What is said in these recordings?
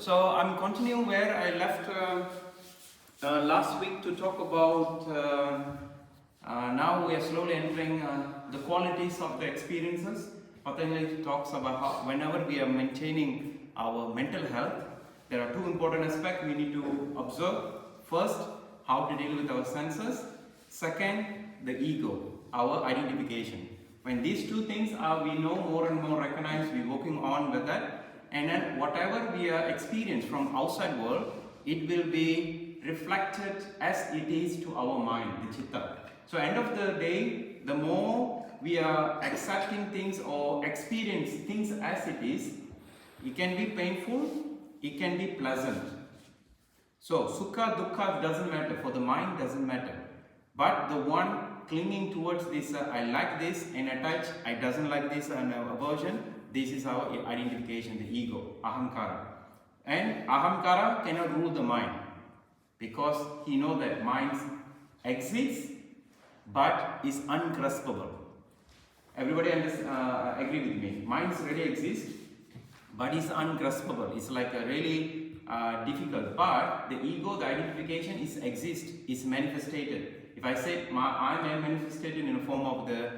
So I'm continuing where I left last week to talk about now we are slowly entering the qualities of the experiences. Patanjali talks about how whenever we are maintaining our mental health, there are two important aspects we need to observe. First, how to deal with our senses. Second, the ego, our identification. When these two things are, we know more and more recognized, we're working on with that. And then whatever we experience from outside world, it will be reflected as it is to our mind, the chitta. So end of the day, the more we are accepting things or experience things as it is, it can be painful, it can be pleasant. So sukha, dukkha doesn't matter, for the mind doesn't matter. But the one clinging towards this, I like this and attach, I doesn't like this and aversion, this is our identification, the ego, ahamkara. And ahamkara cannot rule the mind because he knows that mind exists but is ungraspable. Everybody agree with me. Minds really exist but is ungraspable. It's like a really difficult. But the ego, the identification is manifested. If I say I am manifested in the form of the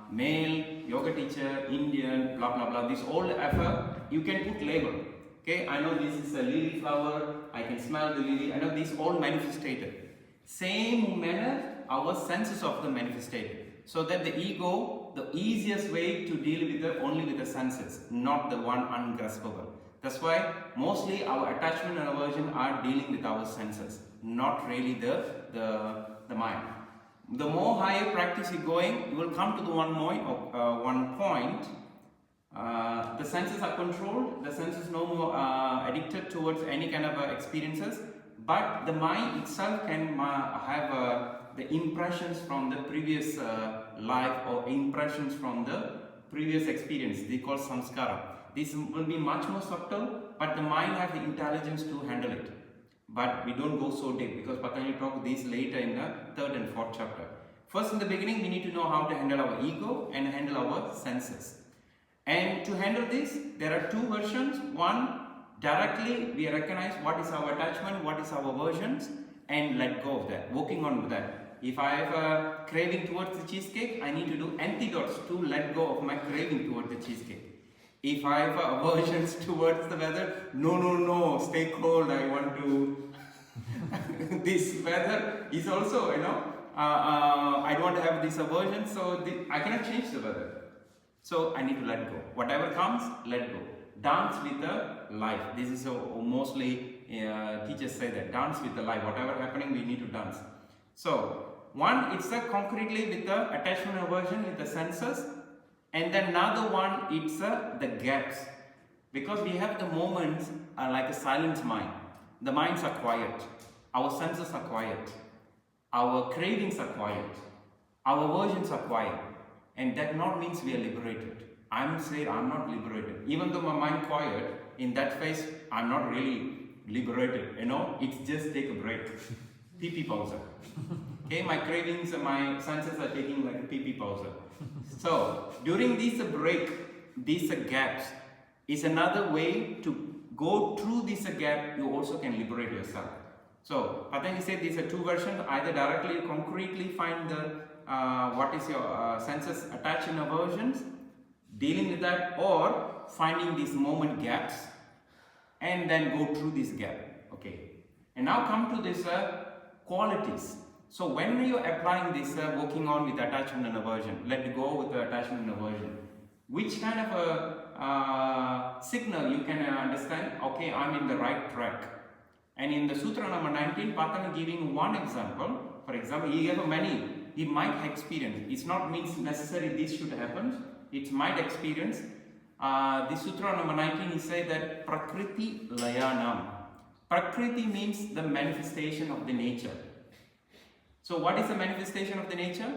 male, yoga teacher, Indian, blah blah blah, this all effort, you can put label. Okay, I know this is a lily flower, I can smell the lily, I know this all manifested. Same manner, our senses of the manifested. So that the ego, the easiest way to deal with only with the senses, not the one ungraspable. That's why mostly our attachment and aversion are dealing with our senses, not really the mind. The more higher practice you're going, you will come to the one point. The senses are controlled. The senses no more addicted towards any kind of experiences. But the mind itself can have the impressions from the previous life or impressions from the previous experience. They call samskara. This will be much more subtle, but the mind has the intelligence to handle it. But we don't go so deep because Patanjali talk this later in the third and fourth chapter. First, in the beginning, we need to know how to handle our ego and handle our senses. And to handle this, there are two versions. One, directly we recognize what is our attachment, what is our aversions, and let go of that, working on that. If I have a craving towards the cheesecake, I need to do antidotes to let go of my craving towards the cheesecake. If I have aversions towards the weather, no, stay cold, I want to. This weather is also, I don't want to have this aversion, so I cannot change the weather. So I need to let go. Whatever comes, let go. Dance with the life. This is mostly teachers say that. Dance with the life. Whatever happening, we need to dance. So, one, it's concretely with the attachment aversion with the senses. And then another one, it's the gaps. Because we have the moments like a silent mind. The minds are quiet. Our senses are quiet. Our cravings are quiet. Our aversions are quiet. And that not means we are liberated. I'm saying I'm not liberated. Even though my mind quiet, in that phase, I'm not really liberated. It's just take a break. Pee pause. Okay, my cravings and my senses are taking like a pee pause. So, during this break, these gaps is another way to go through this gap, you also can liberate yourself. So, Patanjali said these are two versions, either directly, concretely find the what is your senses attached in aversions, dealing with that, or finding these moment gaps, and then go through this gap. Okay. And now come to this qualities. So when you are applying this, working on with attachment and aversion, let go with the attachment and aversion, which kind of a signal you can understand, okay, I'm in the right track. And in the Sutra number 19, Patanjali giving one example. For example, he gave many, he might experience. It's not means necessary this should happen. It might experience. The Sutra number 19, he said that Prakritilayanam. Prakriti means the manifestation of the nature. So what is the manifestation of the nature?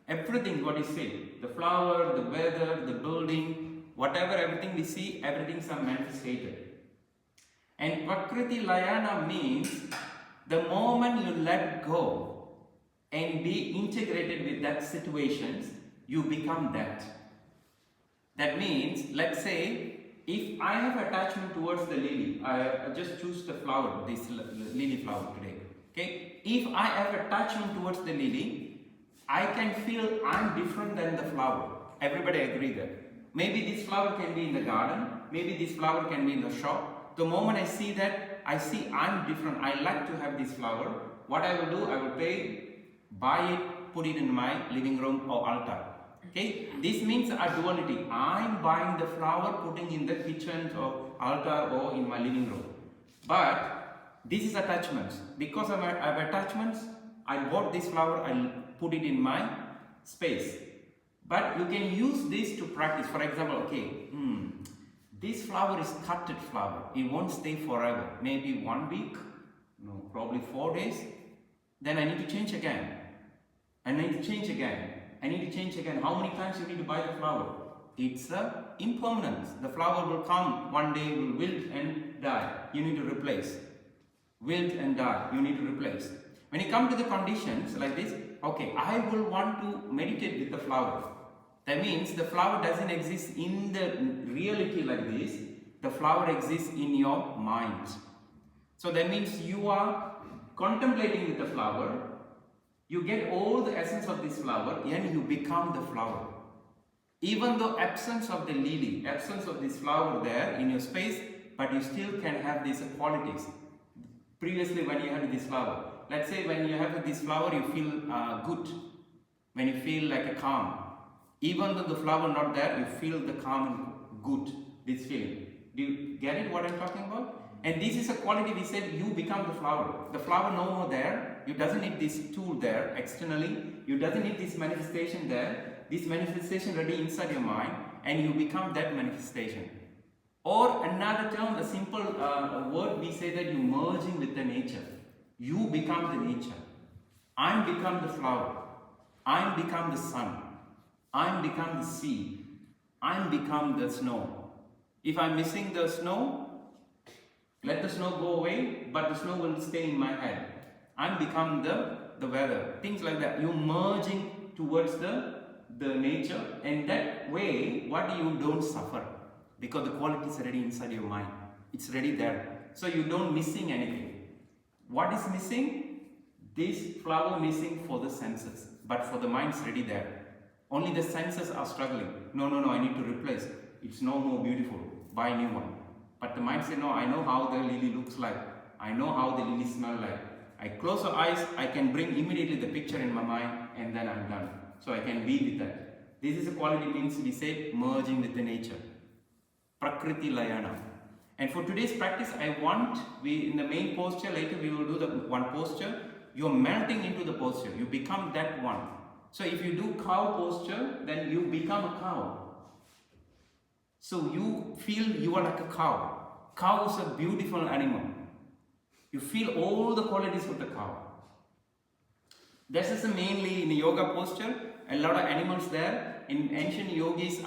Everything what you see, the flower, the weather, the building, whatever, everything we see, everything is manifested. And Prakritilayana means the moment you let go and be integrated with that situations, you become that. That means, let's say, if I have attachment towards the lily, I just choose the flower, this lily flower today. Okay, if I have attachment towards the lily, I can feel I'm different than the flower. Everybody agree that. Maybe this flower can be in the garden, maybe this flower can be in the shop. The moment I see that, I see I'm different. I like to have this flower. What I will do, I will buy it, put it in my living room or altar. Okay, this means a duality. I'm buying the flower, putting in the kitchen or altar or in my living room. But this is attachments. Because I have attachments, I bought this flower, I put it in my space. But you can use this to practice. For example, okay, this flower is cutted flower. It won't stay forever. Maybe 1 week, no, probably 4 days. Then I need to change again. I need to change again. I need to change again. How many times you need to buy the flower? It's impermanence. The flower will come one day, will wilt and die. You need to replace. Wilt and die. You need to replace. When you come to the conditions like this, okay, I will want to meditate with the flower. That means the flower doesn't exist in the reality like this. The flower exists in your mind. So that means you are contemplating with the flower. You get all the essence of this flower and you become the flower. Even though absence of the lily, absence of this flower there in your space, but you still can have these qualities. Previously when you had this flower, let's say when you have this flower you feel good, when you feel like a calm. Even though the flower not there, you feel the calm and good, this feeling. Do you get it what I'm talking about? And this is a quality we said you become the flower. The flower no more there. You doesn't need this tool there externally. You doesn't need this manifestation there. This manifestation already inside your mind and you become that manifestation. Or another term, a simple word we say that you merging with the nature. You become the nature. I become the flower. I become the sun. I become the sea. I become the snow. If I'm missing the snow, let the snow go away, but the snow will stay in my head. I become the weather. Things like that. You're merging towards the nature, and that way, what you don't suffer. Because the quality is already inside your mind. It's already there. So you don't missing anything. What is missing? This flower missing for the senses. But for the mind it's already there. Only the senses are struggling. No, I need to replace. It's no more beautiful. Buy a new one. But the mind says, no, I know how the lily looks like. I know how the lily smells like. I close the eyes, I can bring immediately the picture in my mind and then I'm done. So I can be with that. This is a quality means we say merging with the nature. Prakritilayanam. And for today's practice, I want, in the main posture, later we will do the one posture. You're melting into the posture. You become that one. So if you do cow posture, then you become a cow. So you feel you are like a cow. Cow is a beautiful animal. You feel all the qualities of the cow. This is mainly in the yoga posture. A lot of animals there in ancient yogis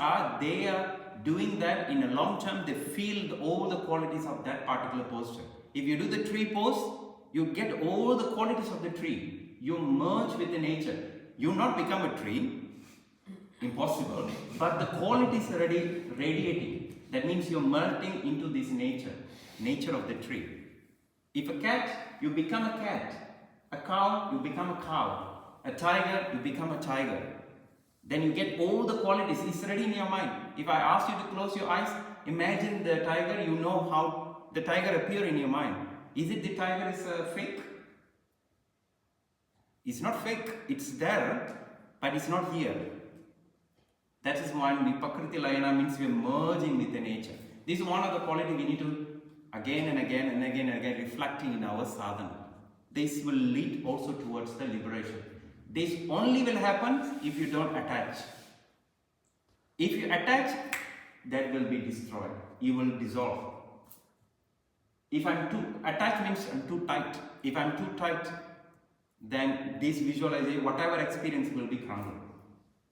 they are doing that in a long term. They feel all the qualities of that particular posture. If you do the tree pose, you get all the qualities of the tree. You merge with the nature. You not become a tree. Impossible. But the qualities are already radiating. That means you're melting into this nature of the tree. If a cat, you become a cat. A cow, you become a cow. A tiger, you become a tiger. Then you get all the qualities. It's already in your mind. If I ask you to close your eyes, imagine the tiger, you know how the tiger appear in your mind. Is it the tiger is fake? It's not fake. It's there, but it's not here. That is why Prakritilayanam means we are merging with the nature. This is one of the qualities we need to again and again and again and again reflecting in our sadhana. This will lead also towards the liberation. This only will happen if you don't attach. If you attach, that will be destroyed. You will dissolve. If I'm too attached means I'm too tight. If I'm too tight, then this visualization, whatever experience will be crumbled.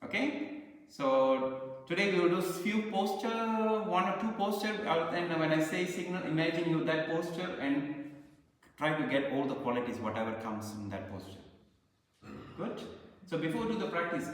Okay? So today we will do few posture, 1 or 2 posture, and when I say signal, imagine you that posture and try to get all the qualities, whatever comes in that posture. Good? So before we do the practice,